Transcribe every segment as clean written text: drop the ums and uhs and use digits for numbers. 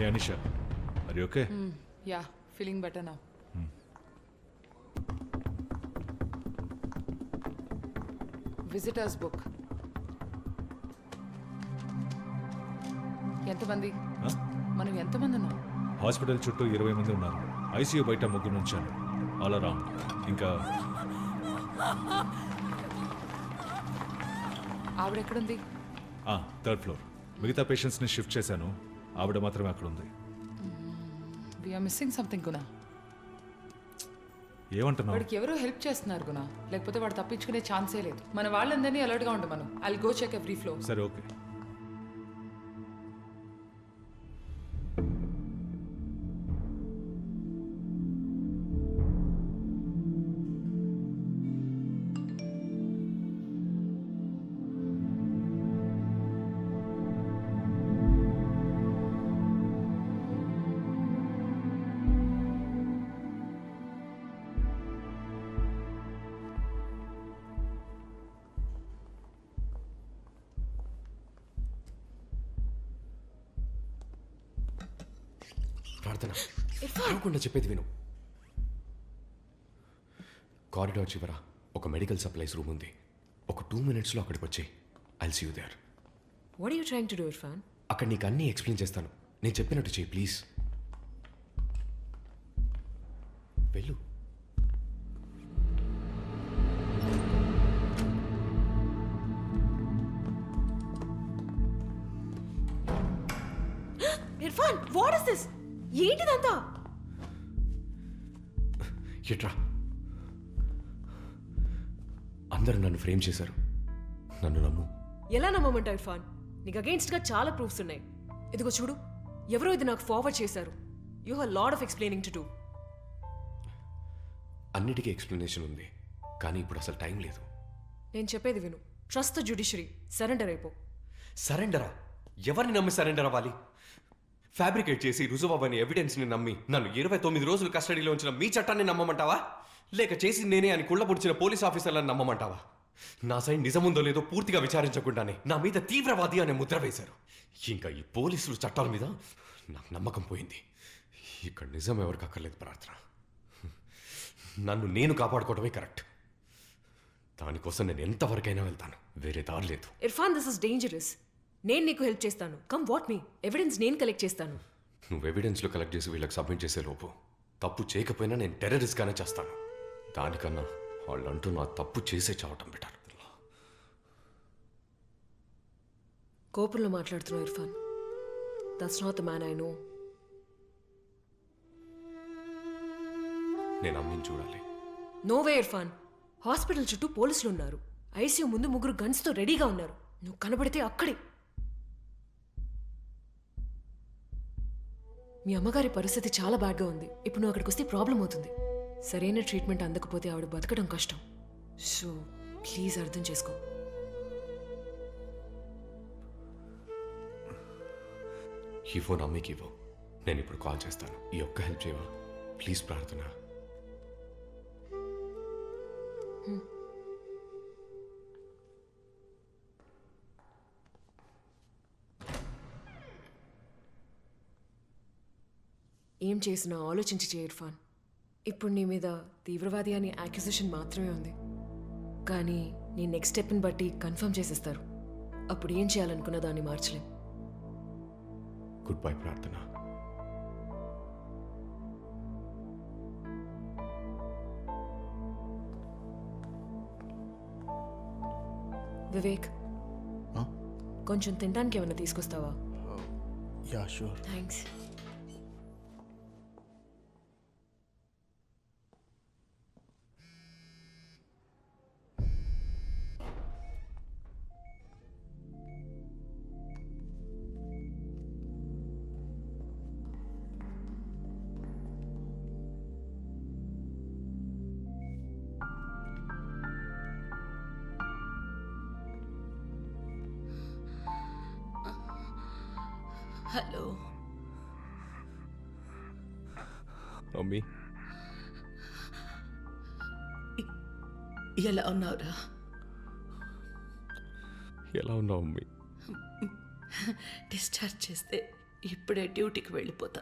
Hey Anisha, are you okay? Yeah, feeling better now. Visitors book. ఎంతమంది మనం ఎంతమంది ఉన్నాం? హాస్పిటల్ చుట్టూ 20 మంది ఉన్నారు. ఐసీయూ బయట 3 ఉంచాను. All around. ఇంకా ఆవిడ ఎక్కడుంది? 3rd floor. మిగతా పేషెంట్స్ని షిఫ్ట్ చేశాను. ఆవిడ మాత్రమే అక్కడ ఉంది. We're missing something gonna. ఏమంటున్నావు? వాడికి ఎవరో హెల్ప్ చేస్తున్నారు గునా, లేకపోతే వాడు తప్పించుకునే ఛాన్సే లేదు. మన వాళ్ళందరినీ అలర్ట్గా ఉండమను. I'll go check every floor. సరే, ఓకే. ప్రార్థన, అరవకుండా చెప్పేది విను. కారిడార్ చివర ఒక మెడికల్ సప్లైస్ రూమ్ ఉంది. ఒక 2 minutesలో అక్కడికి వచ్చి I'll see you there. What are you trying to do, Irfan? అక్కడ నీకు అన్నీ ఎక్స్ప్లెయిన్ చేస్తాను. నేను చెప్పినట్టు చెయ్యి ప్లీజ్. వెళ్ళు. Irfan, what is this? ఏంటిదంతా? ఎట్రా, అందరూ నన్ను ఫ్రేమ్ చేశారు. నన్ను నమ్ము. ఎలా నమ్మమంటా ఇర్ఫాన్? నీకు అగెయిన్స్ట్గా చాలా ప్రూఫ్స్ ఉన్నాయి. ఇదిగో చూడు, ఎవరో ఇది నాకు ఫార్వర్డ్ చేశారు. You have lot of explaining to do. అన్నిటికీ ఎక్స్ప్లెనేషన్ ఉంది, కానీ ఇప్పుడు అసలు టైం లేదు. నేను చెప్పేది విను. Trust the judiciary. సరెండర్ అయిపో. సరెండరా? ఎవరిని నమ్మి సరెండర్ అవ్వాలి? ఫ్యాబ్రికేట్ చేసి రుజువని ఎవిడెన్స్ని నమ్మి నన్ను 29 రోజులు కస్టడీలో ఉంచిన మీ చట్టాన్ని నమ్మమంటావా, లేక చేసి నేనే అని కుళ్ళబుడిచిన పోలీస్ ఆఫీసర్లను నమ్మమంటావా? నా సైడ్ నిజముందో లేదో పూర్తిగా విచారించకుండానే నా మీద తీవ్రవాది అనే ముద్ర వేశారు. ఇంకా ఈ పోలీసులు చట్టాల మీద నాకు నమ్మకం పోయింది. ఇక్కడ నిజం ఎవరికి అక్కర్లేదు ప్రార్థన. నన్ను నేను కాపాడుకోవడమే కరెక్ట్. దానికోసం నేను ఎంతవరకైనా వెళ్తాను. వేరే దారి లేదు. Irfan, this is dangerous. నేను నీకు హెల్ప్ చేస్తాను. Come what me. ఎవిడెన్స్ నేను కలెక్ట్ చేస్తాను. నువ్వు ఎవిడెన్స్లో కలెక్ట్ చేసి వీళ్ళకి సబ్మిట్ చేసే లోపు తప్పు చేయకపోయినా నేను టెర్రరిస్ట్గానే చేస్తాను. దానికన్నా వాళ్ళంటూ నా తప్పు చేసే చావటం బెటర్. కోపంలో మాట్లాడుతున్నావు Irfan. That's not the man I know. నేను అమ్మిని చూడాలి. నోవే ఇర్ఫాన్. హాస్పిటల్ చుట్టూ పోలీసులు ఉన్నారు. ఐసీయూ ముందు 3 గన్స్తో రెడీగా ఉన్నారు. నువ్వు కనబడితే అక్కడే. మీ అమ్మగారి పరిస్థితి చాలా బ్యాడ్గా ఉంది. ఇప్పుడు నువ్వు అక్కడికి వస్తే ప్రాబ్లం అవుతుంది. సరైన ట్రీట్మెంట్ అందకపోతే ఆవిడ బతకడం కష్టం. సో ప్లీజ్ అర్థం చేసుకో. ఈ ఫోన్ అమ్మకి ఇవ్వు. నేను ఇప్పుడు కాల్ చేస్తాను. ఈ ఒక్క హెల్ప్ చేయవా ప్లీజ్ ప్రార్థన? ఏం చేసినా ఆలోచించి చేయి ఇర్ఫాన్. ఇప్పుడు నీ మీద తీవ్రవాది అని యాక్యుజేషన్ మాత్రమే ఉంది, కానీ నీ నెక్స్ట్ స్టెప్ని బట్టి కన్ఫర్మ్ చేసేస్తారు. అప్పుడు ఏం చేయాలనుకున్న దాన్ని మార్చలేం. గుడ్ బై ప్రార్థన. వివేక్, కొంచెం తినడానికి ఏమైనా తీసుకొస్తావా? Ya sure. Thanks. Hello mummy, ఎలా ఉన్నావురా? ఎలా ఉన్నావు మమ్మీ? డిశ్చార్జ్ చేస్తే ఇప్పుడే డ్యూటీకి వెళ్ళిపోతా.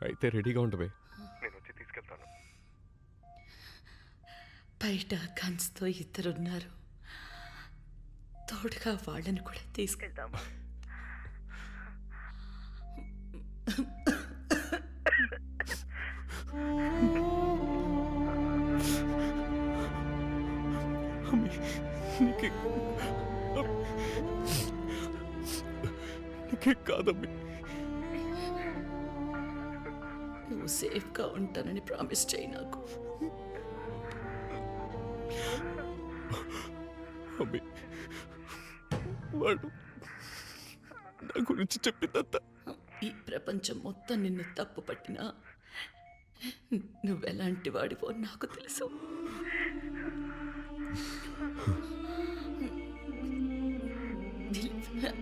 అయితే రెడీగా ఉండవే. బయట గన్స్తో ఇద్దరున్నారు, తోడుగా వాళ్ళని కూడా తీసుకెళ్దాం. కాదమ్మి, నువ్వు సేఫ్గా ఉంటానని ప్రామిస్ చేయి నాకు. అమ్మి, వాడు నా గురించి చెప్పిందంతా ఈ ప్రపంచం మొత్తం నిన్ను తప్పు పట్టినా నువ్వెలాంటి వాడివో నాకు తెలుసు.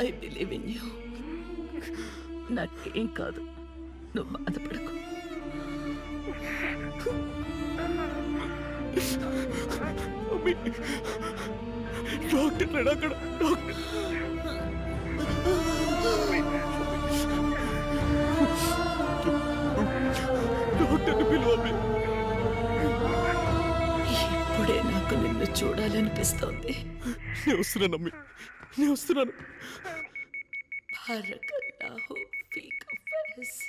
I believe in you. నాకేం కాదు, నువ్వు బాధపడకు. డాక్టర్ లేడు అక్కడ. డాక్టర్ని పిలువమ్మి. ఇప్పుడే నాకు నిన్ను చూడాలనిపిస్తోంది. నేను వస్తున్నానమ్మి, నేను వస్తున్నాను. బారకల్లాహు ఫీక Faiz.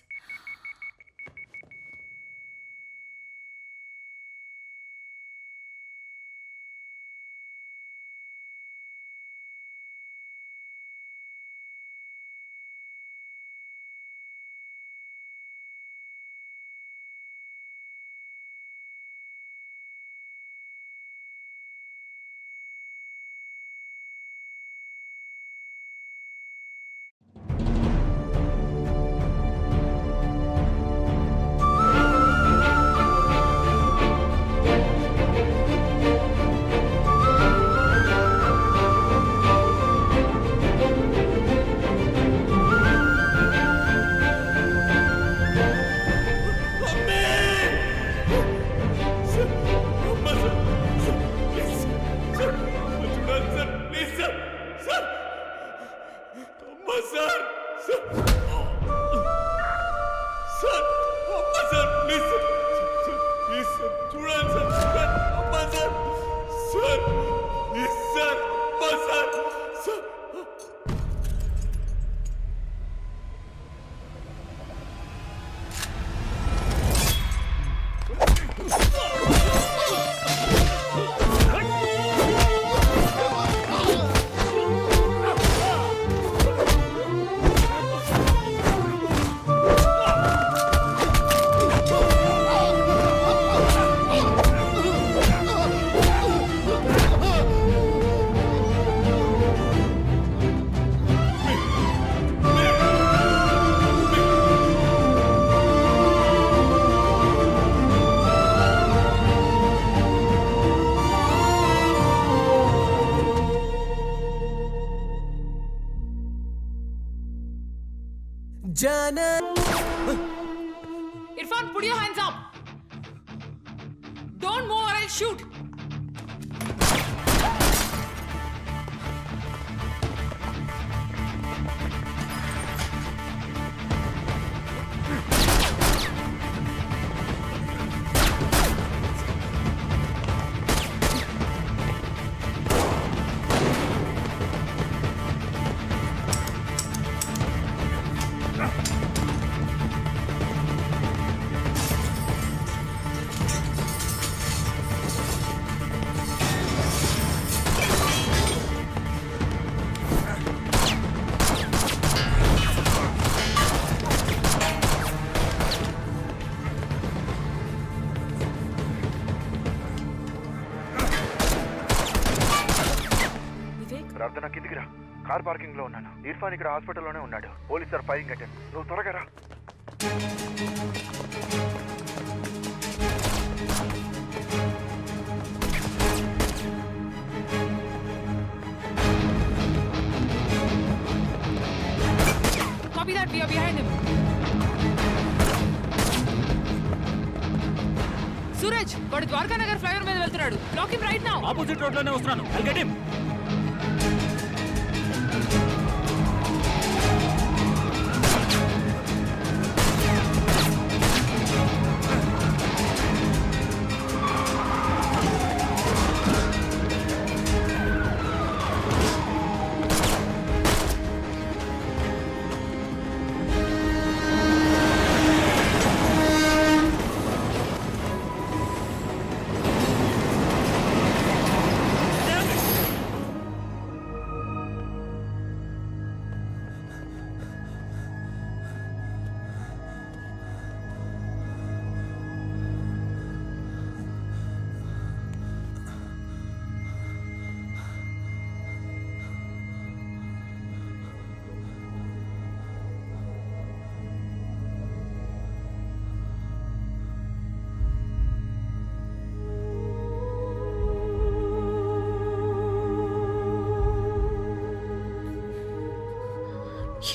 Irfan, put your hands up. Don't move or I'll shoot. ప్రార్థన కిందికి రా. కార్ పార్కింగ్ లో ఉన్నాను. ఇర్ఫాన్ ఇక్కడ హాస్పిటల్లోనే ఉన్నాడు. Police sir firing attend. నువ్వు త్వరగా రా. Copy that. We are behind him. Suraj, వాడు ద్వారకా నగర్ ఫ్లైఓవర్ మీద వెళ్తున్నాడు. Block him right now. Opposite road లోనే వస్తున్నాను. I'll get him.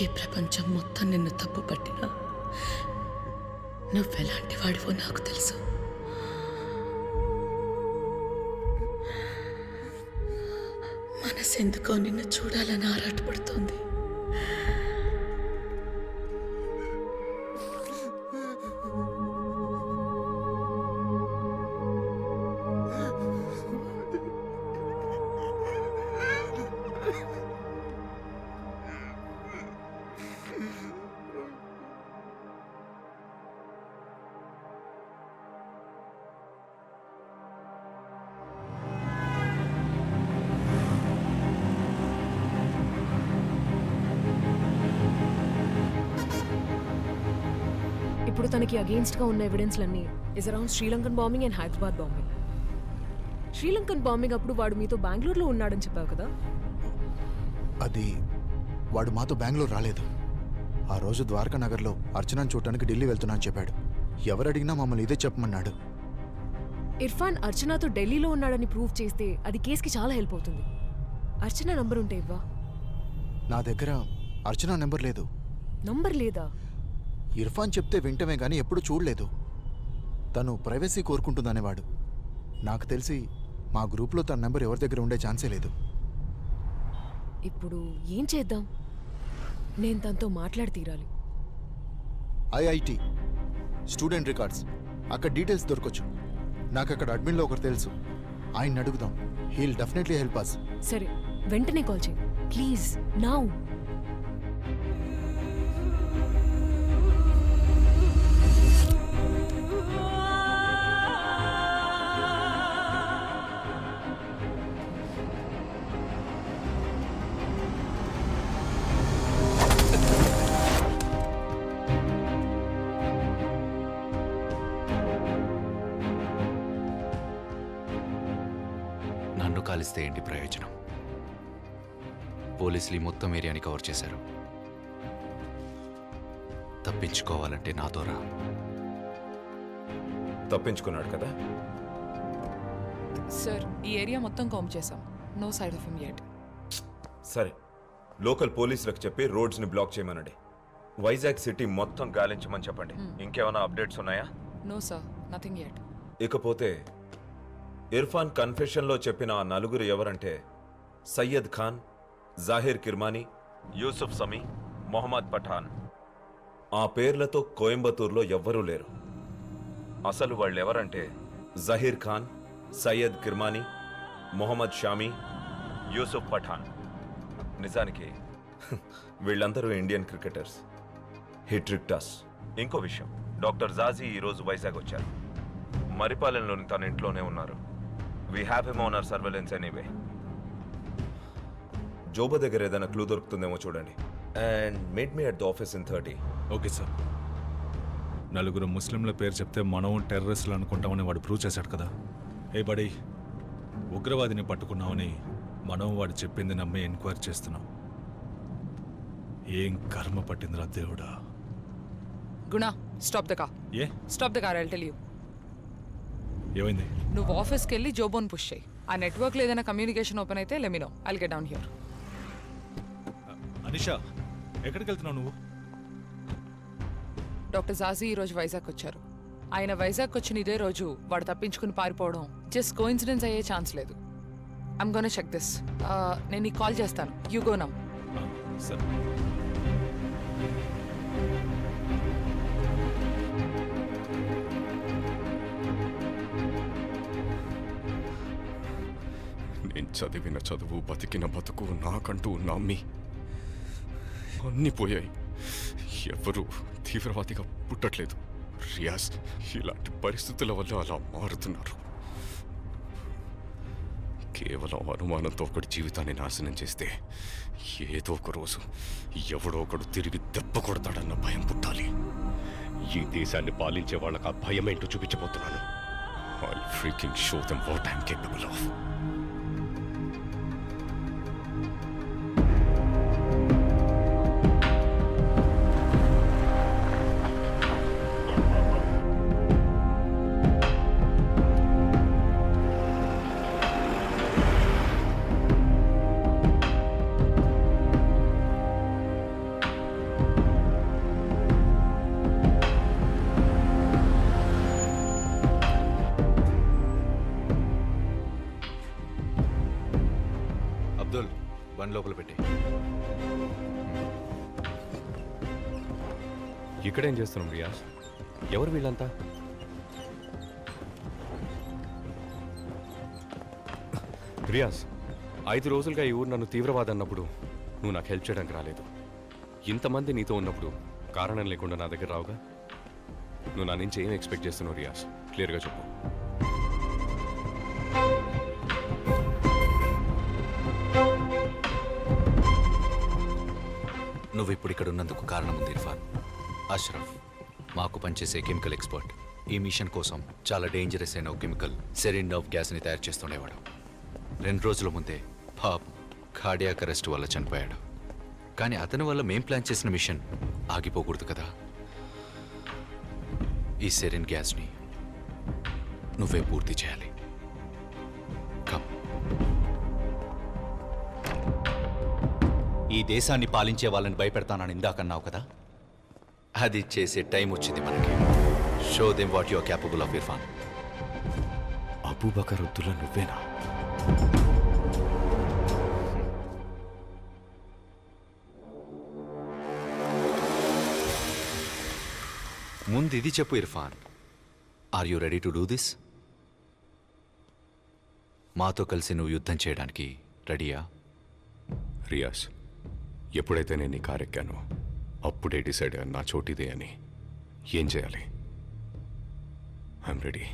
ఈ ప్రపంచం మొత్తం నిన్ను తప్పు పట్టినా నువ్వెలాంటి వాడివో నాకు తెలుసు. మనసెందుకో నిన్ను చూడాలని ఆరాటపడుతోంది. ఇప్పుడు తనకి అగేన్స్ట్గా ఉన్న ఎవిడెన్స్లన్నీ is around Sri Lankan bombing and Hyderabad bombing. Sri Lankan bombing అప్పుడు వాడు మీతో బెంగళూరులో ఉన్నాడని చెప్పావు కదా? అది వాడు మాతో బెంగళూరు రాలేదు. ఆ రోజు ద్వారకా నగర్లో అర్చనను చూడటానికి ఢిల్లీ వెళ్తున్నా అని చెప్పాడు. ఎవరు అడిగినా మమ్మల్ని ఇదే చెప్పమన్నాడు. ఇర్ఫాన్ అర్చనతో ఢిల్లీలో ఉన్నాడని ప్రూవ్ చేస్తే అది కేసుకి చాలా హెల్ప్ అవుతుంది. అర్చన నంబర్ ఉంటే ఇవ్వా? నా దగ్గర అర్చన నెంబర్ లేదు. నంబర్ లేదా? ఇర్ఫాన్ చెప్తే వింటమే కానీ ఎప్పుడు చూడలేదు. తను ప్రైవసీ కోరుకుంటుందనేవాడు. నాకు తెలిసి మా గ్రూప్లో తన నెంబర్ ఎవరి దగ్గర ఉండే ఛాన్సే లేదు. ఇప్పుడు ఏం చేద్దాం? నేను తనతో మాట్లాడి తీరాలి. ఐఐటి స్టూడెంట్ రికార్డ్స్ అక్కడ డీటెయిల్స్ దొరకొచ్చు. నాకు అక్కడ అడ్మిన్లో ఒకరు తెలుసు. ఆయన్ని అడుగుదాం. He'll definitely help us. సరే, వెంటనే కాల్ చేయి ప్లీజ్. నౌ. నన్ను కాలిస్తే ఏంటి ప్రయోజనం? పోలీసులు ఈ మొత్తం ఏరియాని కవర్ చేశారు. తప్పించుకోవాలంటే నాతో రా. తప్పించుకున్నాడు కదా? సార్, ఈ ఏరియా మొత్తం కాంప్ చేసాం. నో సైడ్ ఆఫ్ హిమ్ యెట్. సరే, లోకల్ పోలీసులకు చెప్పి రోడ్స్ని బ్లాక్ చేయమనండి. వైజాగ్ సిటీ మొత్తం గాలించమని చెప్పండి. ఇంకేమైనా అప్డేట్స్ ఉన్నాయా? No sir, nothing yet. ఇకపోతే ఇర్ఫాన్ కన్ఫెషన్లో చెప్పిన ఆ నలుగురు ఎవరంటే సయ్యద్ ఖాన్, జాహిర్ కిర్మానీ, యూసుఫ్ సమీ, మొహమ్మద్ పఠాన్. ఆ పేర్లతో కోయంబత్తూర్లో ఎవ్వరూ లేరు. అసలు వాళ్ళెవరంటే జహీర్ ఖాన్, సయ్యద్ కిర్మానీ, మొహమ్మద్ షామీ, యూసుఫ్ పఠాన్. నిజానికి వీళ్ళందరూ Indian cricketers. He tricked us. ఇంకో విషయం, డాక్టర్ జాజీ ఈరోజు వైజాగ్ వచ్చారు. మరిపాలెంలోని తన ఇంట్లోనే ఉన్నారు. We have him on our surveillance anyway. జోబా దగ్గర ఏదైనా క్లూ దొరుకుతుందేమో చూడండి. And meet me at the office in 30. Okay sir. నలుగురు ముస్లింల పేరు చెప్తే మనం టెర్రరిస్టులు అనుకుంటామని వాడు ప్రూవ్ చేశాడు కదా. ఏ బడీ, ఉగ్రవాదిని పట్టుకున్నామని మనం వాడు చెప్పింది నమ్మి ఎంక్వైరీ చేస్తున్నాం. ఏం కర్మ పట్టిందిరా దేవుడా. గుణ, stop the car. A stop the car, I'll tell you. ఏమైంది? నువ్వు ఆఫీస్కి వెళ్ళి జోబోన్ పుష్ చేయి. ఆ నెట్వర్క్లో ఏదైనా కమ్యూనికేషన్ ఓపెన్ అయితే let me know. I'll get down here. Anisha, ఎక్కడికి వెళ్తున్నావు నువ్వు? డాక్టర్ జాజీ ఈరోజు వైజాగ్ వచ్చారు. ఆయన వైజాగ్ వచ్చిన ఇదే రోజు వాడు తప్పించుకుని పారిపోవడం జస్ట్ కోఇన్సిడెన్స్ అయ్యే ఛాన్స్ లేదు. I'm gonna check this. నేను నీకు కాల్ చేస్తాను. You go now. సరే. నేను చదివిన చదువు, బతికిన బతుకు, నాకంటూ ఉన్న అమ్మి అన్నీ పోయాయి. ఎవరు తీవ్రవాదిగా పుట్టట్లేదు. రియాజ్ ఇలాంటి పరిస్థితుల వల్ల అలా మారుతున్నారు. కేవలం అనుమానంతో ఒకటి జీవితాన్ని నాశనం చేస్తే ఏదో ఒక రోజు ఎవడో ఒకడు తిరిగి దెబ్బ కొడతాడన్న భయం పుట్టాలి. ఈ దేశాన్ని పాలించే వాళ్ళకి ఆ భయం ఏంటో చూపించబోతున్నాను. I'll freaking show them what I'm capable of. లోపల పెట్టి. ఇక్కడేం చేస్తున్నాం రియాజ్? ఎవరు వీళ్ళంతా? రియాజ్, 5 రోజులుగా ఈ ఊరు నన్ను తీవ్రవాది అన్నప్పుడు నువ్వు నాకు హెల్ప్ చేయడానికి రాలేదు. ఇంతమంది నీతో ఉన్నప్పుడు కారణం లేకుండా నా దగ్గర రావుగా. నువ్వు నా నుంచి ఏం ఎక్స్పెక్ట్ చేస్తున్నావు రియాజ్? క్లియర్గా చెప్పు. నువ్వు ఇప్పుడు ఇక్కడ ఉన్నందుకు కారణం ఉంది ఇర్ఫాన్. అష్రఫ్ మాకు పనిచేసే కెమికల్ ఎక్స్పర్ట్. ఈ మిషన్ కోసం చాలా డేంజరస్ అయిన ఒక కెమికల్ సెరిన్ ఆఫ్ గ్యాస్ని తయారు చేస్తుండేవాడు. 2 రోజుల ముందే పాప్ కార్డియాక్ అరెస్ట్ వల్ల చనిపోయాడు. కానీ అతని వల్ల మేం ప్లాన్ చేసిన మిషన్ ఆగిపోకూడదు కదా. ఈ సెరిన్ గ్యాస్ని నువ్వే పూర్తి చేయాలి. కమ్. ఈ దేశాన్ని పాలించే వాళ్ళని భయపెడతానని ఇందాకన్నావు కదా, అది చేసే టైం వచ్చింది మనకి. Show them what you are capable of Irfan. Abubakar Abdullah నువ్వేనా? ముందు ఇది చెప్పు Irfan, are you ready to do this? మాతో కలిసి నువ్వు యుద్ధం చేయడానికి రెడీయా? రియాజ్, ఎప్పుడైతే నేను నీ కారు ఎక్కానో అప్పుడే డిసైడ్ అయ్యాను నా చోటిదే అని. ఏం చేయాలి? I'm ready.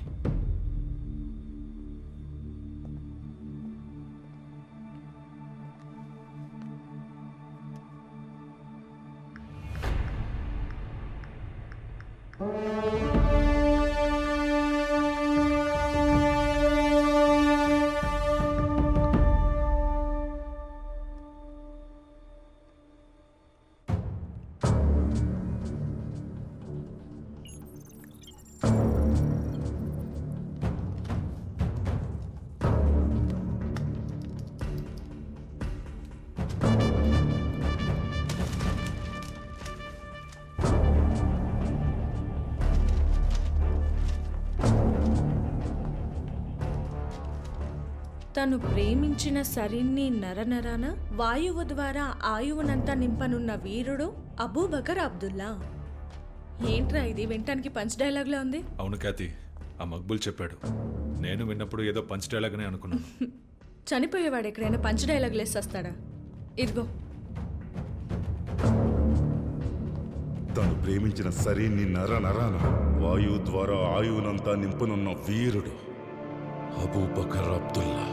తను ప్రేమించిన సరిన్ని నరనరాన వాయువు ద్వారా ఆయువునంతా నింపనున్న వీరుడు అబూబకర్ అబ్దుల్లా. ఏంట్రా ఇది వినటానికి పంచ్ డైలాగ్లా ఉంది? అవును ఖ్యాతి, ఆ మక్బుల్ చెప్పాడు. నేను విన్నప్పుడు ఏదో పంచ్ డైలాగ్నే అనుకున్నాను. చనిపోయేవాడు ఎక్కడైనా పంచ్ డైలాగ్ లేస్తాడా? ఇదిగో. తను ప్రేమించిన సరిని నరనరాన వాయువు ద్వారా ఆయువునంతా నింపనున్న వీరుడు Abu Bakr Abdullah.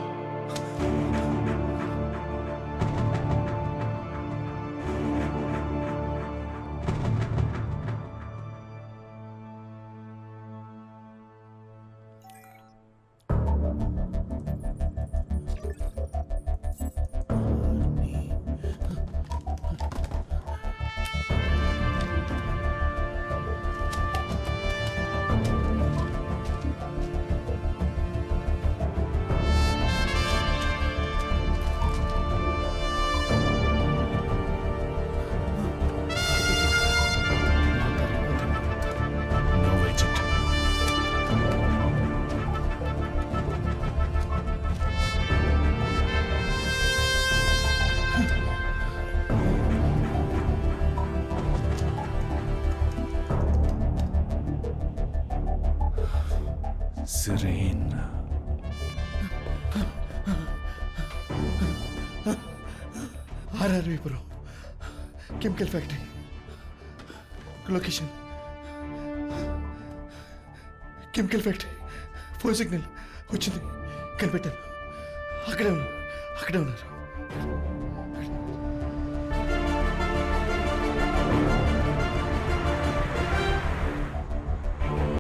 Serene. RRV Puram chemical factory location. Chemical factory phone signal వచ్చింది, కనిపెట్టాను. అక్కడే ఉన్నారు.